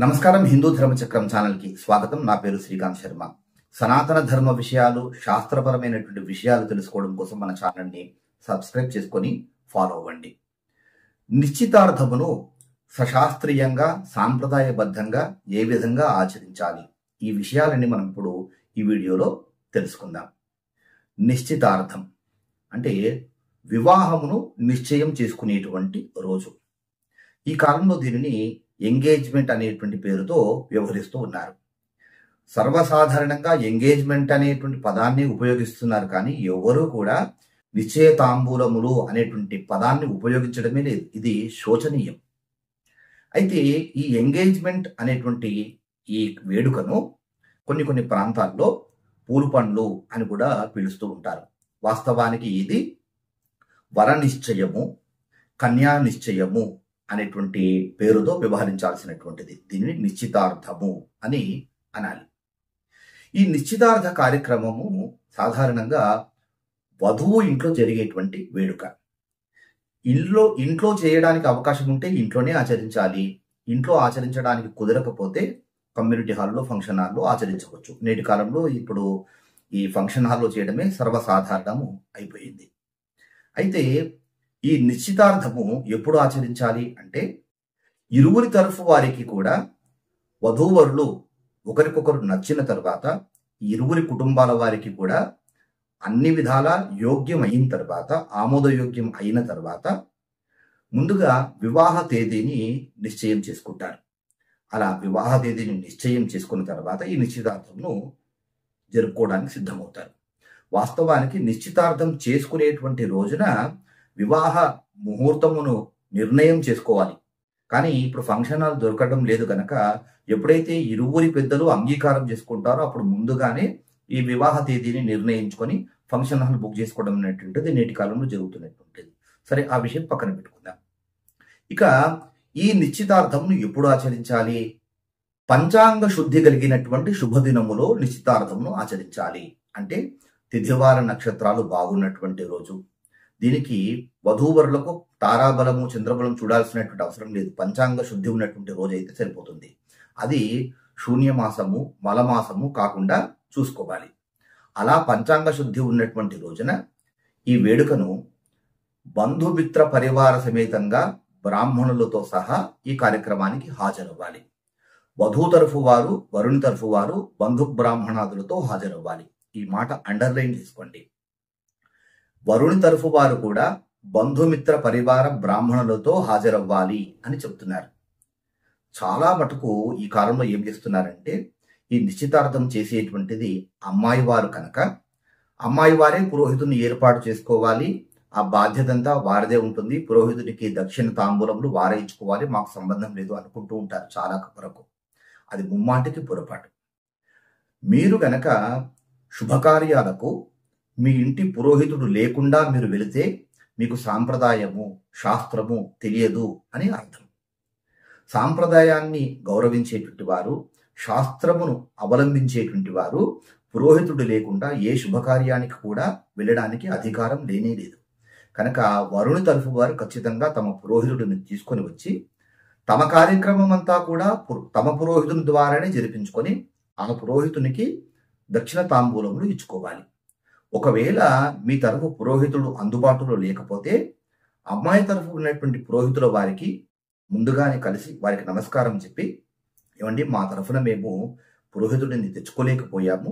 నమస్కారం. హిందూ ధర్మచక్రం ఛానల్ కి స్వాగతం. నా పేరు శ్రీకాంత్ శర్మ. సనాతన ధర్మ విషయాలు, శాస్త్రపరమైనటువంటి విషయాలు తెలుసుకోవడం కోసం మన ఛానల్ ని సబ్స్క్రైబ్ చేసుకొని ఫాలో అవ్వండి. నిశ్చితార్థమును సశాస్త్రీయంగా, సాంప్రదాయబద్ధంగా ఏ విధంగా ఆచరించాలి, ఈ విషయాలన్నీ మనం ఇప్పుడు ఈ వీడియోలో తెలుసుకుందాం. నిశ్చితార్థం అంటే వివాహమును నిశ్చయం చేసుకునేటువంటి రోజు. ఈ కాలంలో దీనిని ఎంగేజ్మెంట్ అనేటువంటి పేరుతో వ్యవహరిస్తూ ఉన్నారు. సర్వసాధారణంగా ఎంగేజ్మెంట్ అనేటువంటి పదాన్ని ఉపయోగిస్తున్నారు, కానీ ఎవరు కూడా నిశ్చయతాంబూలములు అనేటువంటి పదాన్ని ఉపయోగించడమే లేదు. ఇది శోచనీయం. అయితే ఈ ఎంగేజ్మెంట్ అనేటువంటి ఈ వేడుకను కొన్ని ప్రాంతాల్లో పూలు పండ్లు అని కూడా పిలుస్తూ ఉంటారు. వాస్తవానికి ఇది వర నిశ్చయము, కన్యా నిశ్చయము అనేటువంటి పేరుతో వ్యవహరించాల్సినటువంటిది. దీనిని నిశ్చితార్థము అని అనాలి. ఈ నిశ్చితార్థ కార్యక్రమము సాధారణంగా వధువు ఇంట్లో జరిగేటువంటి వేడుక. ఇంట్లో చేయడానికి అవకాశం ఉంటే ఇంట్లోనే ఆచరించాలి. ఇంట్లో ఆచరించడానికి కుదరకపోతే కమ్యూనిటీ హాల్లో, ఫంక్షన్ హాల్లో ఆచరించవచ్చు. నేటి కాలంలో ఇప్పుడు ఈ ఫంక్షన్ హాల్లో చేయడమే సర్వసాధారణము అయిపోయింది. అయితే ఈ నిశ్చితార్థము ఎప్పుడు ఆచరించాలి అంటే, ఇరువురి తరఫు వారికి కూడా వధూవరులు ఒకరికొకరు నచ్చిన తర్వాత, ఇరువురి కుటుంబాల వారికి కూడా అన్ని విధాల యోగ్యం అయిన తర్వాత, ఆమోదయోగ్యం అయిన తర్వాత ముందుగా వివాహ తేదీని నిశ్చయం చేసుకుంటారు. అలా వివాహ తేదీని నిశ్చయం చేసుకున్న తర్వాత ఈ నిశ్చితార్థంను జరుపుకోవడానికి సిద్ధమవుతారు. వాస్తవానికి నిశ్చితార్థం చేసుకునేటువంటి రోజున వివాహ ముహూర్తమును నిర్ణయం చేసుకోవాలి. కానీ ఇప్పుడు ఫంక్షన్ హాల్ దొరకడం లేదు కనుక, ఎప్పుడైతే ఇరువురి పెద్దలు అంగీకారం చేసుకుంటారో అప్పుడు ముందుగానే ఈ వివాహ తేదీని నిర్ణయించుకొని ఫంక్షన్ హాల్ బుక్ చేసుకోవడం అనేటువంటిది నేటి కాలంలో జరుగుతున్నటువంటిది. సరే, ఆ విషయం పక్కన పెట్టుకుందాం. ఇక ఈ నిశ్చితార్థంను ఎప్పుడు ఆచరించాలి? పంచాంగ శుద్ధి కలిగినటువంటి శుభదినములో నిశ్చితార్థంను ఆచరించాలి. అంటే తిథివార నక్షత్రాలు బాగున్నటువంటి రోజు. దీనికి వధూవరులకు తారాబలము, చంద్రబలం చూడాల్సినటువంటి అవసరం లేదు. పంచాంగ శుద్ధి ఉన్నటువంటి రోజు అయితే సరిపోతుంది. అది శూన్యమాసము, మలమాసము కాకుండా చూసుకోవాలి. అలా పంచాంగ శుద్ధి ఉన్నటువంటి రోజున ఈ వేడుకను బంధుమిత్ర పరివార సమేతంగా బ్రాహ్మణులతో సహా ఈ కార్యక్రమానికి హాజరవ్వాలి. వధూ తరఫు వారు, వరుణి తరఫు వారు బంధు బ్రాహ్మణాదులతో హాజరవ్వాలి. ఈ మాట అండర్లైన్ చేసుకోండి. వరుణి తరఫు వారు కూడా బంధుమిత్ర పరివార బ్రాహ్మణులతో హాజరవ్వాలి అని చెప్తున్నారు. చాలా మటుకు ఈ కాలంలో ఏం చేస్తున్నారంటే, ఈ నిశ్చితార్థం చేసేటువంటిది అమ్మాయి వారు కనుక అమ్మాయి వారే పురోహితుని ఏర్పాటు చేసుకోవాలి. ఆ బాధ్యత అంతా వారిదే ఉంటుంది. పురోహితుడికి దక్షిణ తాంబూలములు వారే ఇచ్చుకోవాలి, మాకు సంబంధం లేదు అనుకుంటూ ఉంటారు చాలా వరకు. అది ముమ్మాటికి పొరపాటు. మీరు గనక శుభకార్యాలకు మీ ఇంటి పురోహితుడు లేకుండా మీరు వెళితే మీకు సాంప్రదాయము, శాస్త్రము తెలియదు అని అర్థం. సాంప్రదాయాన్ని గౌరవించేటువంటి వారు, శాస్త్రమును అవలంబించేటువంటి వారు పురోహితుడు లేకుండా ఏ శుభకార్యానికి కూడా వెళ్ళడానికి అధికారం లేనే లేదు. కనుక వరుణి తరఫు వారు ఖచ్చితంగా తమ పురోహితుడిని తీసుకొని వచ్చి తమ కార్యక్రమం అంతా కూడా తమ పురోహితుని ద్వారానే జరిపించుకొని ఆ పురోహితునికి దక్షిణ తాంబూలములు ఇచ్చుకోవాలి. ఒకవేళ మీ తరఫు పురోహితుడు అందుబాటులో లేకపోతే అమ్మాయి తరఫు ఉన్నటువంటి పురోహితుల వారికి ముందుగానే కలిసి వారికి నమస్కారం చెప్పి, ఏమండి, మా తరఫున మేము పురోహితుడిని తెచ్చుకోలేకపోయాము,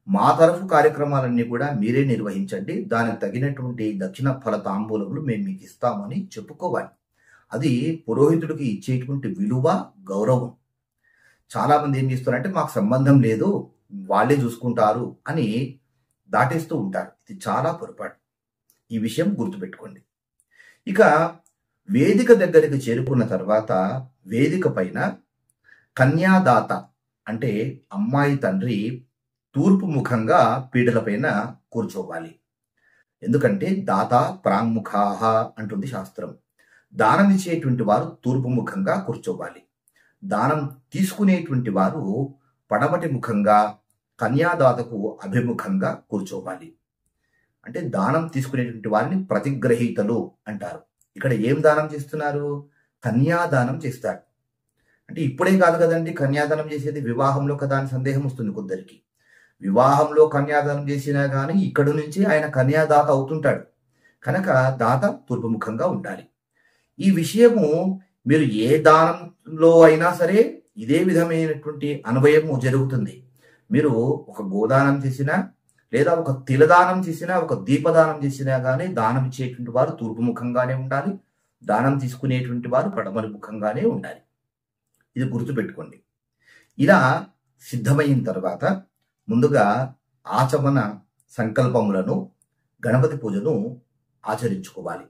మా తరఫు కార్యక్రమాలన్నీ కూడా మీరే నిర్వహించండి, దానికి తగినటువంటి దక్షిణ ఫల తాంబూలములు మేము మీకు ఇస్తామని చెప్పుకోవాలి. అది పురోహితుడికి ఇచ్చేటువంటి విలువ, గౌరవం. చాలా మంది ఏం చేస్తారంటే, మాకు సంబంధం లేదు, వాళ్ళే చూసుకుంటారు అని దాటేస్తూ ఉంటారు. ఇది చాలా పొరపాటు. ఈ విషయం గుర్తుపెట్టుకోండి. ఇక వేదిక దగ్గరికి చేరుకున్న తర్వాత వేదిక పైన కన్యాదాత అంటే అమ్మాయి తండ్రి తూర్పు ముఖంగా పీటల పైన కూర్చోవాలి. ఎందుకంటే దాత ప్రాంగుఖాహ అంటుంది శాస్త్రం. దానం ఇచ్చేటువంటి వారు తూర్పు ముఖంగా కూర్చోవాలి. దానం తీసుకునేటువంటి వారు పడమటి ముఖంగా, కన్యాదాతకు అభిముఖంగా కూర్చోవాలి. అంటే దానం తీసుకునేటువంటి వారిని ప్రతిగ్రహీతలు అంటారు. ఇక్కడ ఏం దానం చేస్తున్నారు? కన్యాదానం చేస్తారు. అంటే ఇప్పుడే కాదు కదండి కన్యాదానం చేసేది, వివాహంలో కదా అని సందేహం వస్తుంది కొందరికి. వివాహంలో కన్యాదానం చేసినా కానీ ఇక్కడి నుంచి ఆయన కన్యాదాత అవుతుంటాడు కనుక దాత తూర్పుముఖంగా ఉండాలి. ఈ విషయము మీరు ఏ దానంలో అయినా సరే ఇదే విధమైనటువంటి అన్వయము జరుగుతుంది. మీరు ఒక గోదానం చేసినా లేదా ఒక తిలదానం చేసినా ఒక దీపదానం చేసినా కానీ దానం ఇచ్చేటువంటి వారు తూర్పుముఖంగానే ఉండాలి, దానం తీసుకునేటువంటి వారు పడమర ముఖంగానే ఉండాలి. ఇది గుర్తుపెట్టుకోండి. ఇలా సిద్ధమైన తర్వాత ముందుగా ఆచమన సంకల్పములను గణపతి పూజను ఆచరించుకోవాలి.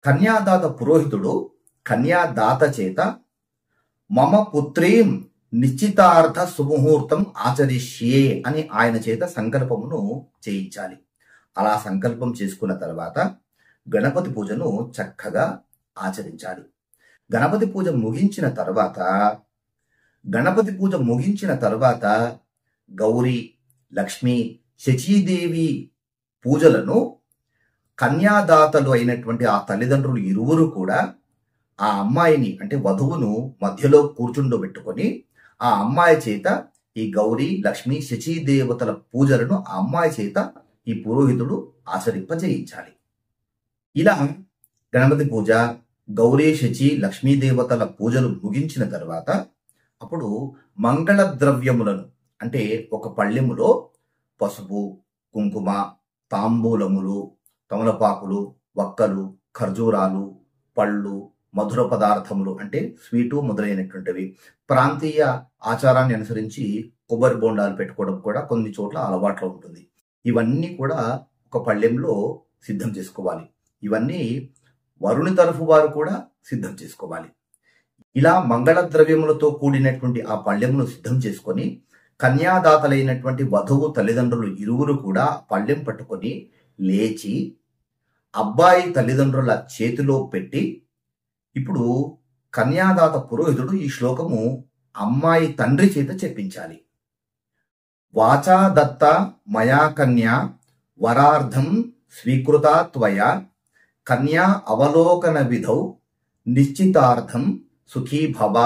కన్యాదాత పురోహితుడు కన్యాదాత చేత మమ పుత్రీం నిశ్చితార్థ సుముహూర్తం ఆచరిష్యే అని ఆయన చేత సంకల్పమును చేయించాలి. అలా సంకల్పం చేసుకున్న తర్వాత గణపతి పూజను చక్కగా ఆచరించాలి. గణపతి పూజ ముగించిన తర్వాత గౌరీ, లక్ష్మి, శచీదేవి పూజలను కన్యాదాతలు అయినటువంటి ఆ తల్లిదండ్రులు ఇరువురు కూడా ఆ అమ్మాయిని అంటే వధువును మధ్యలో కూర్చుండబెట్టుకొని ఆ అమ్మాయి చేత ఈ గౌరీ, లక్ష్మి, శచీదేవతల పూజలను ఆ అమ్మాయి చేత ఈ పురోహితుడు ఆచరింపజేయించాలి. ఇలా గణపతి పూజ, గౌరీ, శచి, లక్ష్మీదేవతల పూజలు ముగించిన తర్వాత అప్పుడు మంగళ ద్రవ్యములను అంటే ఒక పళ్ళెములో పసుపు, కుంకుమ, తాంబూలములు, తమలపాకులు, వక్కలు, ఖర్జూరాలు, పళ్ళు, మధుర పదార్థములు అంటే స్వీటు మొదలైనటువంటివి, ప్రాంతీయ ఆచారాన్ని అనుసరించి కొబ్బరి బోండాలు పెట్టుకోవడం కూడా కొన్ని చోట్ల అలవాట్లో ఉంటుంది. ఇవన్నీ కూడా ఒక పళ్ళెంలో సిద్ధం చేసుకోవాలి. ఇవన్నీ వరుని తరఫు వారు కూడా సిద్ధం చేసుకోవాలి. ఇలా మంగళ ద్రవ్యములతో కూడినటువంటి ఆ పళ్ళెమును సిద్ధం చేసుకొని కన్యాదాతలైనటువంటి వధువు తల్లిదండ్రులు ఇరువురు కూడా పళ్ళెం పట్టుకొని లేచి అబ్బాయి తల్లిదండ్రుల చేతిలో పెట్టి ఇప్పుడు కన్యాదాత పురోహితుడు ఈ శ్లోకము అమ్మాయి తండ్రి చేత చెప్పించాలి. వాచా దత్త మయా కన్యా వరార్థం స్వీకృత త్వయా కన్యా అవలోకన విధౌ నిశ్చితార్థం సుఖీ భవ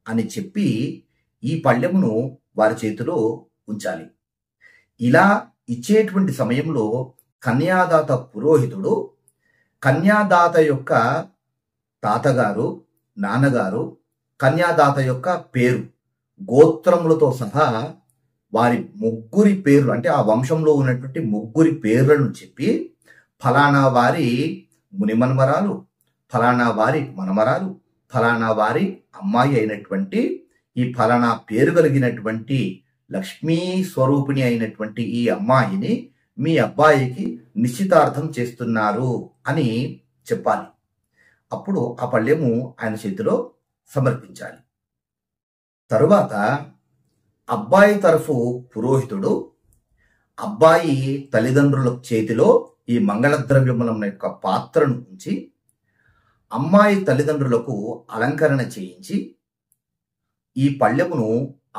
అని చెప్పి ఈ పళ్ళెమును వారి చేతిలో ఉంచాలి. ఇలా ఇచ్చేటువంటి సమయంలో కన్యాదాత పురోహితుడు కన్యాదాత యొక్క తాతగారు, నాన్నగారు, కన్యాదాత యొక్క పేరు, గోత్రములతో సహా వారి ముగ్గురి పేర్లు అంటే ఆ వంశంలో ఉన్నటువంటి ముగ్గురి పేర్లను చెప్పి ఫలానా వారి మునిమన్మరాలు, ఫలానా వారి మనమరాలు, ఫలానా వారి అమ్మాయి అయినటువంటి ఈ ఫలానా పేరు కలిగినటువంటి లక్ష్మీ స్వరూపిణి అయినటువంటి ఈ అమ్మాయిని మీ అబ్బాయికి నిశ్చితార్థం చేస్తున్నారు అని చెప్పాలి. అప్పుడు ఆ పళ్ళెము ఆయన చేతిలో సమర్పించాలి. తరువాత అబ్బాయి తరఫు పురోహితుడు అబ్బాయి తల్లిదండ్రుల చేతిలో ఈ మంగళ ద్రవ్యముల యొక్క పాత్రను ఉంచి అమ్మాయి తల్లిదండ్రులకు అలంకరణ చేయించి ఈ పళ్ళెమును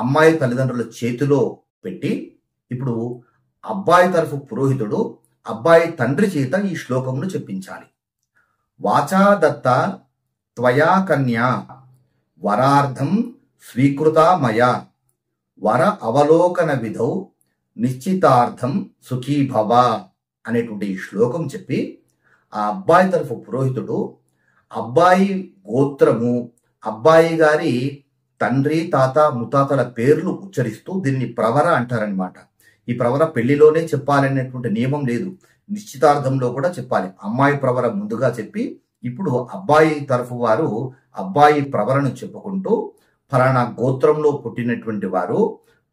అమ్మాయి తల్లిదండ్రుల చేతిలో పెట్టి ఇప్పుడు అబ్బాయి తరఫు పురోహితుడు అబ్బాయి తండ్రి చేత ఈ శ్లోకమును చెప్పించాలి. వాచా దత్త త్వయా కన్యా వరార్థం స్వీకృత మయా వర అవలోకన విధౌ నిశ్చితార్థం సుఖీ భవ అనేటువంటి ఈ శ్లోకం చెప్పి ఆ అబ్బాయి తరఫు పురోహితుడు అబ్బాయి గోత్రము, అబ్బాయి గారి తండ్రి, తాత, ముత్తాతల పేర్లు ఉచ్చరిస్తూ దీన్ని ప్రవర అంటారనమాట. ఈ ప్రవర పెళ్లిలోనే చెప్పాలనేటువంటి నియమం లేదు, నిశ్చితార్థంలో కూడా చెప్పాలి. అమ్మాయి ప్రవర ముందుగా చెప్పి ఇప్పుడు అబ్బాయి తరఫు వారు అబ్బాయి ప్రవరను చెప్పుకుంటూ ఫలానా గోత్రంలో పుట్టినటువంటి వారు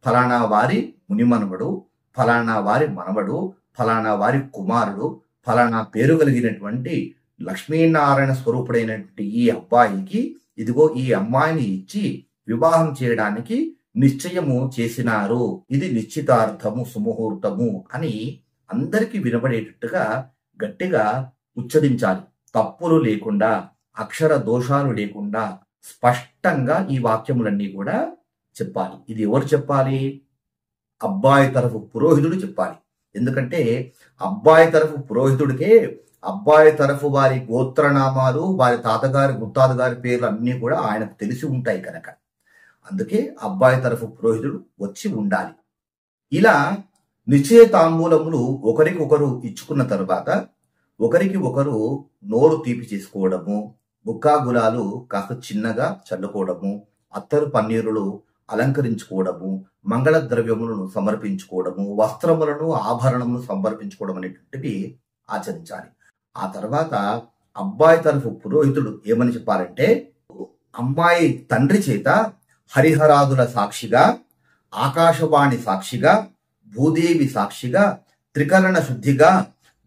ఫలానా వారి మునిమనవడు, ఫలానా వారి మనవడు, ఫలానా వారి కుమారుడు, ఫలానా పేరు కలిగినటువంటి లక్ష్మీనారాయణ స్వరూపుడైనటువంటి ఈ అబ్బాయికి ఇదిగో ఈ అమ్మాయిని ఇచ్చి వివాహం చేయడానికి నిశ్చయము చేసినారు, ఇది నిశ్చితార్థము సుముహూర్తము అని అందరికీ వినబడేటట్టుగా గట్టిగా ఉచ్చరించాలి. తప్పులు లేకుండా, అక్షర దోషాలు లేకుండా స్పష్టంగా ఈ వాక్యములన్నీ కూడా చెప్పాలి. ఇది ఎవరు చెప్పాలి? అబ్బాయి తరఫు పురోహితుడు చెప్పాలి. ఎందుకంటే అబ్బాయి తరఫు పురోహితుడికే అబ్బాయి తరఫు వారి గోత్రనామాలు, వారి తాతగారి ముత్తాత గారి పేర్లు అన్నీ కూడా ఆయనకు తెలిసి ఉంటాయి కనుక అందుకే అబ్బాయి తరఫు పురోహితుడు వచ్చి ఉండాలి. ఇలా నిశ్చయ తాంబూలములు ఒకరికొకరు ఇచ్చుకున్న తరువాత ఒకరికి ఒకరు నోరు తీపి చేసుకోవడము, బుక్కా గులాలు కాస్త చిన్నగా చల్లుకోవడము, అత్తరు పన్నీరులు అలంకరించుకోవడము, మంగళ ద్రవ్యములను సమర్పించుకోవడము, వస్త్రములను ఆభరణములను సమర్పించుకోవడం అనేటువంటివి ఆచరించాలి. ఆ తర్వాత అబ్బాయి తరఫు పురోహితుడు ఏమని చెప్పాలంటే, అమ్మాయి తండ్రి చేత హరిహరాదుల సాక్షిగా, ఆకాశవాణి సాక్షిగా, భూదేవి సాక్షిగా, త్రికరణ శుద్ధిగా,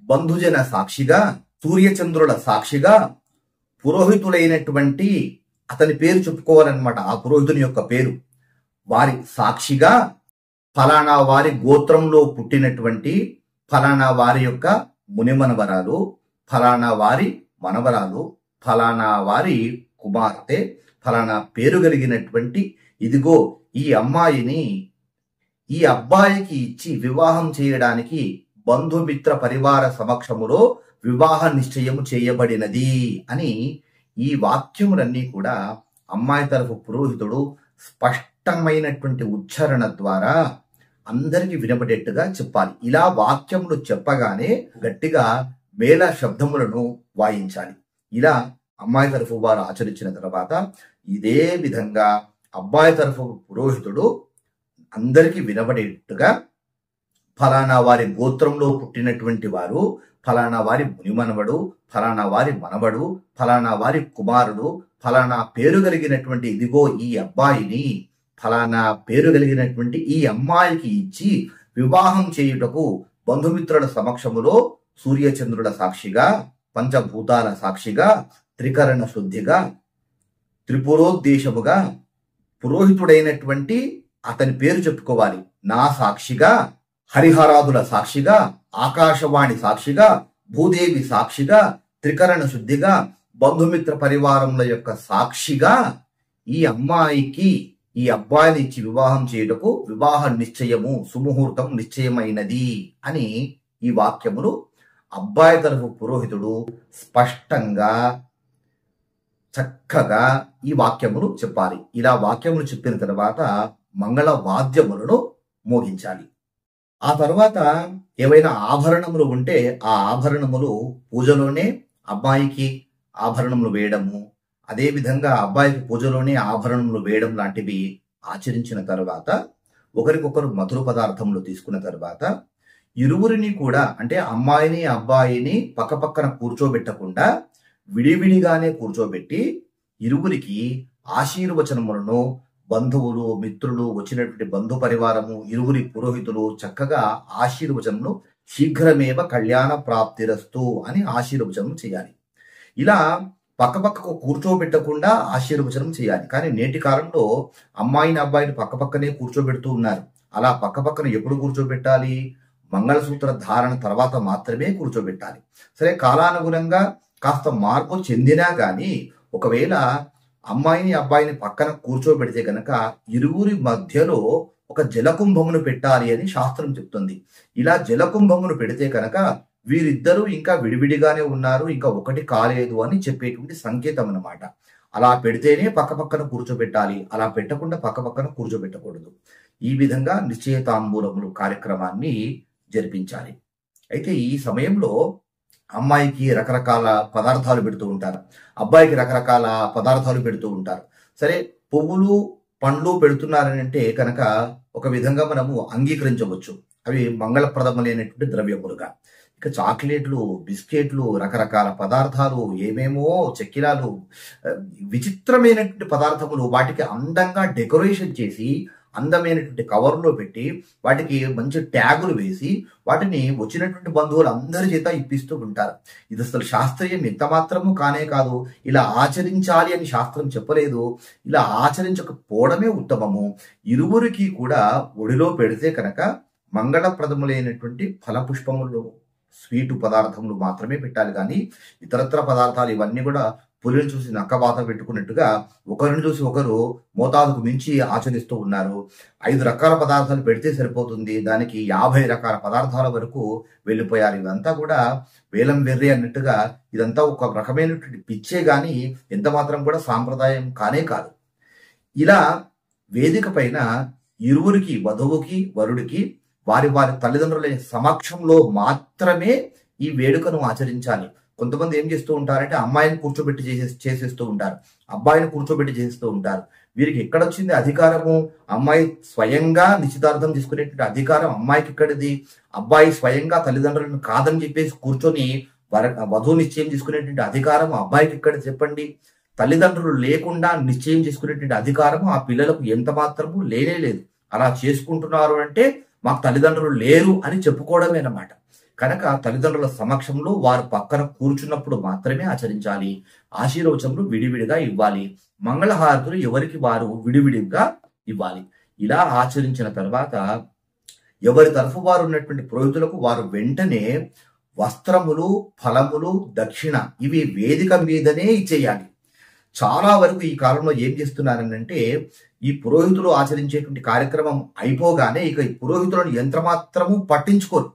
బంధుజన సాక్షిగా, సూర్యచంద్రుల సాక్షిగా, పురోహితులైనటువంటి అతని పేరు చెప్పుకోవాలన్నమాట, ఆ పురోహితుని యొక్క పేరు, వారి సాక్షిగా ఫలానా వారి గోత్రంలో పుట్టినటువంటి ఫలానా వారి యొక్క మునిమనవరాలు, ఫలానా వారి మనవరాలు, ఫలానా వారి కుమార్తె, ఫలానా పేరు కలిగినటువంటి ఇదిగో ఈ అమ్మాయిని ఈ అబ్బాయికి ఇచ్చి వివాహం చేయడానికి బంధుమిత్ర పరివార సమక్షములో వివాహ నిశ్చయము చేయబడినది అని ఈ వాక్యములన్నీ కూడా అమ్మాయి తరఫు పురోహితుడు స్పష్టమైనటువంటి ఉచ్చారణ ద్వారా అందరికి వినబడేట్టుగా చెప్పాలి. ఇలా వాక్యములు చెప్పగానే గట్టిగా మేళ శబ్దములను వాయించాలి. ఇలా అమ్మాయి తరఫు వారు ఆచరించిన తర్వాత ఇదే విధంగా అబ్బాయి తరఫు పురోహితుడు అందరికి వినబడేట్టుగా ఫలానా వారి గోత్రంలో పుట్టినటువంటి వారు, ఫలానా వారి మునిమనవడు, ఫలానా వారి మనవడు, ఫలానా వారి కుమారుడు, ఫలానా పేరు కలిగినటువంటి ఇదిగో ఈ అబ్బాయిని ఫలానా పేరు కలిగినటువంటి ఈ అమ్మాయికి ఇచ్చి వివాహం చేయుటకు బంధుమిత్రుల సమక్షములో సూర్యచంద్రుల సాక్షిగా, పంచభూతాల సాక్షిగా, త్రికరణ శుద్ధిగా, త్రిపురోద్దేశముగా పురోహితుడైనటువంటి అతని పేరు చెప్పుకోవాలి. నా సాక్షిగా, హరిహరాదుల సాక్షిగా, ఆకాశవాణి సాక్షిగా, భూదేవి సాక్షిగా, త్రికరణ శుద్ధిగా, బంధుమిత్ర పరివారముల యొక్క సాక్షిగా ఈ అమ్మాయికి ఈ అబ్బాయిని ఇచ్చి వివాహం చేయుటకు వివాహ నిశ్చయము సుముహూర్తం నిశ్చయమైనది అని ఈ వాక్యములు అబ్బాయి తరఫు పురోహితుడు స్పష్టంగా చక్కగా ఈ వాక్యములు చెప్పాలి. ఇలా వాక్యములు చెప్పిన తర్వాత మంగళ వాద్యములను మోగించాలి. ఆ తర్వాత ఏవైనా ఆభరణములు ఉంటే ఆ ఆభరణములు పూజలోనే అబ్బాయికి ఆభరణములు వేయడము, అదే విధంగా అబ్బాయికి పూజలోనే ఆభరణములు వేయడం లాంటివి ఆచరించిన తర్వాత ఒకరికొకరు మధుర పదార్థములు తీసుకున్న తర్వాత ఇరువురిని కూడా అంటే అమ్మాయిని అబ్బాయిని పక్కపక్కన కూర్చోబెట్టకుండా విడివిడిగానే కూర్చోబెట్టి ఇరువురికి ఆశీర్వచనములను బంధువులు మిత్రులు వచ్చినటువంటి బంధు పరివారము ఇరువురి పురోహితులు చక్కగా ఆశీర్వచనము శీఘ్రమేవ కళ్యాణ ప్రాప్తిరస్తు అని ఆశీర్వచనం చేయాలి. ఇలా పక్కపక్కకు కూర్చోబెట్టకుండా ఆశీర్వచనం చేయాలి. కానీ నేటి కాలంలో అమ్మాయిని అబ్బాయిని పక్కపక్కనే కూర్చోబెడుతూ ఉన్నారు. అలా పక్కపక్కన ఎప్పుడు కూర్చోబెట్టాలి? మంగళసూత్ర ధారణ తర్వాత మాత్రమే కూర్చోబెట్టాలి. సరే, కాలానుగుణంగా కాస్త మార్పు చెందినా గాని ఒకవేళ అమ్మాయిని అబ్బాయిని పక్కన కూర్చోబెడితే కనుక ఇరువురి మధ్యలో ఒక జలకుంభమును పెట్టాలి అని శాస్త్రం చెప్తుంది. ఇలా జలకుంభమును పెడితే కనుక వీరిద్దరూ ఇంకా విడివిడిగానే ఉన్నారు, ఇంకా ఒకటి కాలేదు అని చెప్పేటువంటి సంకేతం అన్నమాట. అలా పెడితేనే పక్కపక్కన కూర్చోబెట్టాలి, అలా పెట్టకుండా పక్కపక్కన కూర్చోబెట్టకూడదు. ఈ విధంగా నిశ్చయతాంబూలములు కార్యక్రమాన్ని జరిపించాలి. అయితే ఈ సమయంలో అమ్మాయికి రకరకాల పదార్థాలు పెడుతూ ఉంటారు, అబ్బాయికి రకరకాల పదార్థాలు పెడుతూ ఉంటారు. సరే, పువ్వులు పండ్లు పెడుతున్నారని అంటే కనుక ఒక విధంగా మనము అంగీకరించవచ్చు, అవి మంగళప్రదములైనటువంటి ద్రవ్యములుగా. ఇక చాక్లెట్లు, బిస్కెట్లు, రకరకాల పదార్థాలు, ఏమేమో చెక్కిలాలు, విచిత్రమైనటువంటి పదార్థములు వాటికి అందంగా డెకరేషన్ చేసి అందమైనటువంటి కవర్లో పెట్టి వాటికి మంచి ట్యాగులు వేసి వాటిని వచ్చినటువంటి బంధువులు అందరి చేత ఇప్పిస్తూ ఉంటారు. ఇది అసలు శాస్త్రీయం ఎంత మాత్రము కానే కాదు. ఇలా ఆచరించాలి అని శాస్త్రం చెప్పలేదు, ఇలా ఆచరించకపోవడమే ఉత్తమము. ఇరువురికి కూడా ఒడిలో పెడితే కనుక మంగళప్రదములైనటువంటి ఫలపుష్పములు స్వీటు పదార్థములు మాత్రమే పెట్టాలి. కానీ ఇతరత్ర పదార్థాలు ఇవన్నీ కూడా పులిని చూసి నక్కవాత పెట్టుకున్నట్టుగా ఒకరిని చూసి ఒకరు మోతాదుకు మించి ఆచరిస్తూ ఉన్నారు. 5 రకాల పదార్థాలు పెడితే సరిపోతుంది, దానికి 50 రకాల పదార్థాల వరకు వెళ్ళిపోయారు. ఇదంతా కూడా వేలం వెర్రి అన్నట్టుగా ఇదంతా ఒక రకమైనటువంటి పిచ్చే గాని ఎంత మాత్రం కూడా సాంప్రదాయం కానే కాదు. ఇలా వేదిక పైన ఇరువురికి, వధువుకి వరుడికి వారి వారి తల్లిదండ్రుల సమక్షంలో మాత్రమే ఈ వేడుకను ఆచరించాలి. కొంతమంది ఏం చేస్తూ ఉంటారంటే అమ్మాయిని కూర్చోబెట్టి చేసేస్తూ ఉంటారు, అబ్బాయిని కూర్చోబెట్టి చేస్తూ ఉంటారు. వీరికి ఎక్కడొచ్చింది అధికారము? అమ్మాయి స్వయంగా నిశ్చితార్థం చేసుకునేటువంటి అధికారం అమ్మాయికి ఎక్కడిది? అబ్బాయి స్వయంగా తల్లిదండ్రులను కాదని చెప్పేసి కూర్చొని వధువు నిశ్చయం చేసుకునేటువంటి అధికారం అబ్బాయికి ఎక్కడ చెప్పండి? తల్లిదండ్రులు లేకుండా నిశ్చయం చేసుకునేటువంటి అధికారము ఆ పిల్లలకు ఎంత మాత్రము లేనే లేదు. అలా చేసుకుంటున్నారు అంటే మాకు తల్లిదండ్రులు లేరు అని చెప్పుకోవడమేనమాట. కనుక తల్లిదండ్రుల సమక్షంలో వారు పక్కన కూర్చున్నప్పుడు మాత్రమే ఆచరించాలి. ఆశీర్వచనలు విడివిడిగా ఇవ్వాలి. మంగళహారతులు ఎవరికి వారు విడివిడిగా ఇవ్వాలి. ఇలా ఆచరించిన తర్వాత ఎవరి తరఫు వారు ఉన్నటువంటి పురోహితులకు వారు వెంటనే వస్త్రములు, ఫలములు, దక్షిణ ఇవి వేదిక మీదనే ఇచ్చేయాలి. చాలా వరకు ఈ కాలంలో ఏం చేస్తున్నారనంటే ఈ పురోహితులు ఆచరించేటువంటి కార్యక్రమం అయిపోగానే ఇక ఈ పురోహితులను యంత్రమాత్రము పట్టించుకోరు.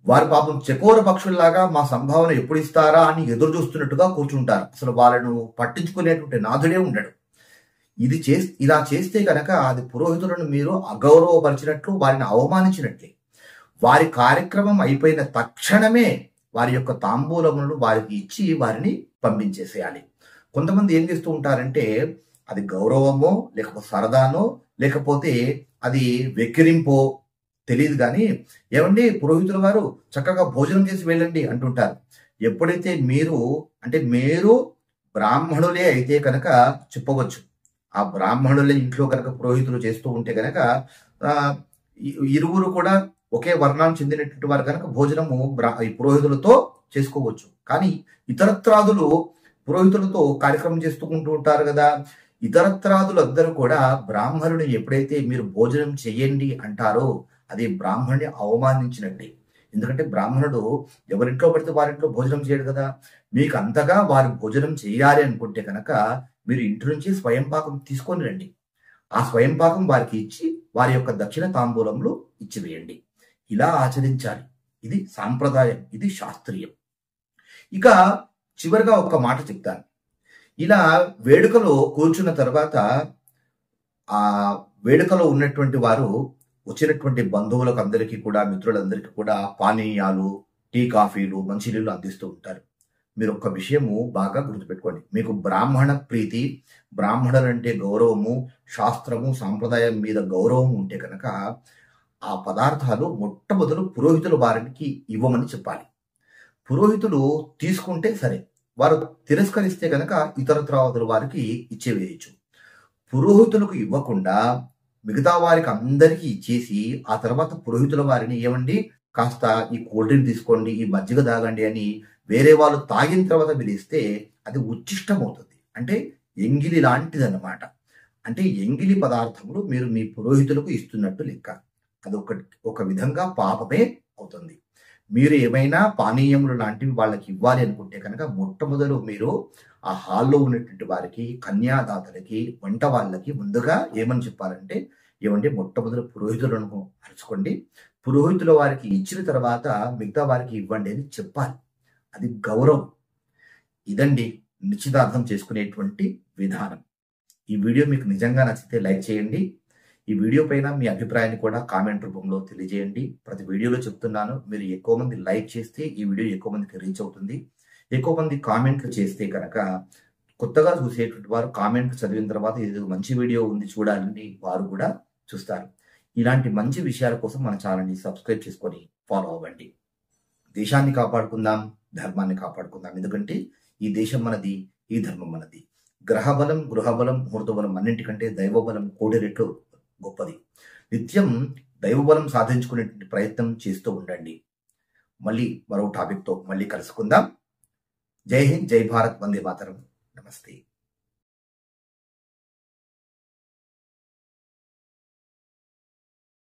వారు పాపం చకోర పక్షుల్లాగా మా సంభావన ఎప్పుడు ఇస్తారా అని ఎదురు చూస్తున్నట్టుగా కూర్చుంటారు. అసలు వాళ్ళను పట్టించుకునేటువంటి నాథుడే ఉండడు. ఇలా చేస్తే కనుక అది పురోహితులను మీరు అగౌరవపరిచినట్లు, వారిని అవమానించినట్లే. వారి కార్యక్రమం అయిపోయిన తక్షణమే వారి యొక్క తాంబూలములను వారికి ఇచ్చి వారిని పంపించేసేయాలి. కొంతమంది ఏం చేస్తూ ఉంటారంటే అది గౌరవమో లేకపోతే సరదానో లేకపోతే అది వెక్కిరింపో తెలియదు కానీ ఏమండి పురోహితుల వారు చక్కగా భోజనం చేసి వెళ్ళండి అంటుంటారు. ఎప్పుడైతే మీరు బ్రాహ్మణులే అయితే కనుక చెప్పవచ్చు. ఆ బ్రాహ్మణుల ఇంట్లో కనుక పురోహితులు చేస్తూ ఉంటే కనుక ఇరువురు కూడా ఒకే వర్ణాన్ని చెందినటువంటి వారు కనుక భోజనము ఈ పురోహితులతో చేసుకోవచ్చు. కానీ ఇతరత్రాదులు పురోహితులతో కార్యక్రమం చేసుకుంటూ ఉంటారు కదా. ఇతరత్రాదులు అందరూ కూడా బ్రాహ్మణుని ఎప్పుడైతే మీరు భోజనం చెయ్యండి అంటారో అది బ్రాహ్మణుని అవమానించినట్టే. ఎందుకంటే బ్రాహ్మణుడు ఎవరింట్లో పడితే వారింట్లో భోజనం చేయడు కదా. మీకు అంతగా వారు భోజనం చేయాలి అనుకుంటే కనుక మీరు ఇంటి నుంచి స్వయం పాకం తీసుకొని రండి. ఆ స్వయం పాకం వారికి ఇచ్చి వారి యొక్క దక్షిణ తాంబూలంలో ఇచ్చివేయండి. ఇలా ఆచరించాలి. ఇది సాంప్రదాయం, ఇది శాస్త్రీయం. ఇక చివరిగా ఒక మాట చెప్తాను. ఇలా వేడుకలో కూర్చున్న తర్వాత ఆ వేడుకలో ఉన్నటువంటి వారు వచ్చినటువంటి బంధువులకు అందరికీ కూడా, మిత్రులందరికీ కూడా పానీయాలు, టీ, కాఫీలు, మంచినీళ్ళు అందిస్తూ ఉంటారు. మీరు ఒక విషయము బాగా గుర్తుపెట్టుకోండి. మీకు బ్రాహ్మణ ప్రీతి, బ్రాహ్మణులంటే గౌరవము, శాస్త్రము, సాంప్రదాయం మీద గౌరవం ఉంటే కనుక ఆ పదార్థాలు మొట్టమొదలు పురోహితుల వారికి ఇవ్వమని చెప్పాలి. పురోహితులు తీసుకుంటే సరే, వారు తిరస్కరిస్తే కనుక ఇతరత్రాదుల వారికి ఇచ్చేవేయచ్చు. పురోహితులకు ఇవ్వకుండా మిగతా వారికి అందరికీ ఇచ్చేసి ఆ తర్వాత పురోహితుల వారిని ఏమండి కాస్త ఈ కూల్ డ్రింక్ తీసుకోండి, ఈ మజ్జిగ తాగండి అని వేరే వాళ్ళు తాగిన తర్వాత మీరు ఇస్తే అది ఉచ్చిష్టం అవుతుంది. అంటే ఎంగిలి లాంటిది అన్నమాట. అంటే ఎంగిలి పదార్థములు మీరు మీ పురోహితులకు ఇస్తున్నట్టు లెక్క. అది ఒక విధంగా పాపమే అవుతుంది. మీరు ఏమైనా పానీయములు లాంటివి వాళ్ళకి ఇవ్వాలి అనుకుంటే కనుక మొట్టమొదలు మీరు ఆ హాల్లో ఉన్నటువంటి వారికి, కన్యాదాతలకి, వంట వాళ్ళకి ముందుగా ఏమని చెప్పాలంటే ఏమంటే మొట్టమొదలు పురోహితులను అరుచుకోండి, పురోహితుల వారికి ఇచ్చిన తర్వాత మిగతా వారికి ఇవ్వండి అని చెప్పాలి. అది గౌరవం. ఇదండి నిశ్చితార్థం చేసుకునేటువంటి విధానం. ఈ వీడియో మీకు నిజంగా నచ్చితే లైక్ చేయండి. ఈ వీడియో పైన మీ అభిప్రాయాన్ని కూడా కామెంట్ రూపంలో తెలియజేయండి. ప్రతి వీడియోలో చెప్తున్నాను, మీరు ఎక్కువ మంది లైక్ చేస్తే ఈ వీడియో ఎక్కువ మందికి రీచ్ అవుతుంది. ఎక్కువ మంది కామెంట్లు చేస్తే కనుక కొత్తగా చూసేటువంటి వారు కామెంట్ చదివిన తర్వాత ఇది మంచి వీడియో ఉంది చూడాలని వారు కూడా చూస్తారు. ఇలాంటి మంచి విషయాల కోసం మన ఛానల్ని సబ్స్క్రైబ్ చేసుకొని ఫాలో అవ్వండి. దేశాన్ని కాపాడుకుందాం, ధర్మాన్ని కాపాడుకుందాం. ఎందుకంటే ఈ దేశం మనది, ఈ ధర్మం మనది. గ్రహబలం, గృహబలం, ముహూర్తబలం అన్నింటికంటే దైవబలం కోటి రెట్లు గొప్పది. నిత్యం దైవబలం సాధించుకునేటువంటి ప్రయత్నం చేస్తూ ఉండండి. మళ్ళీ మరో టాపిక్తో మళ్ళీ కలుసుకుందాం. జై హింద్, జై భారత్, వందే మాతరం. నమస్తే.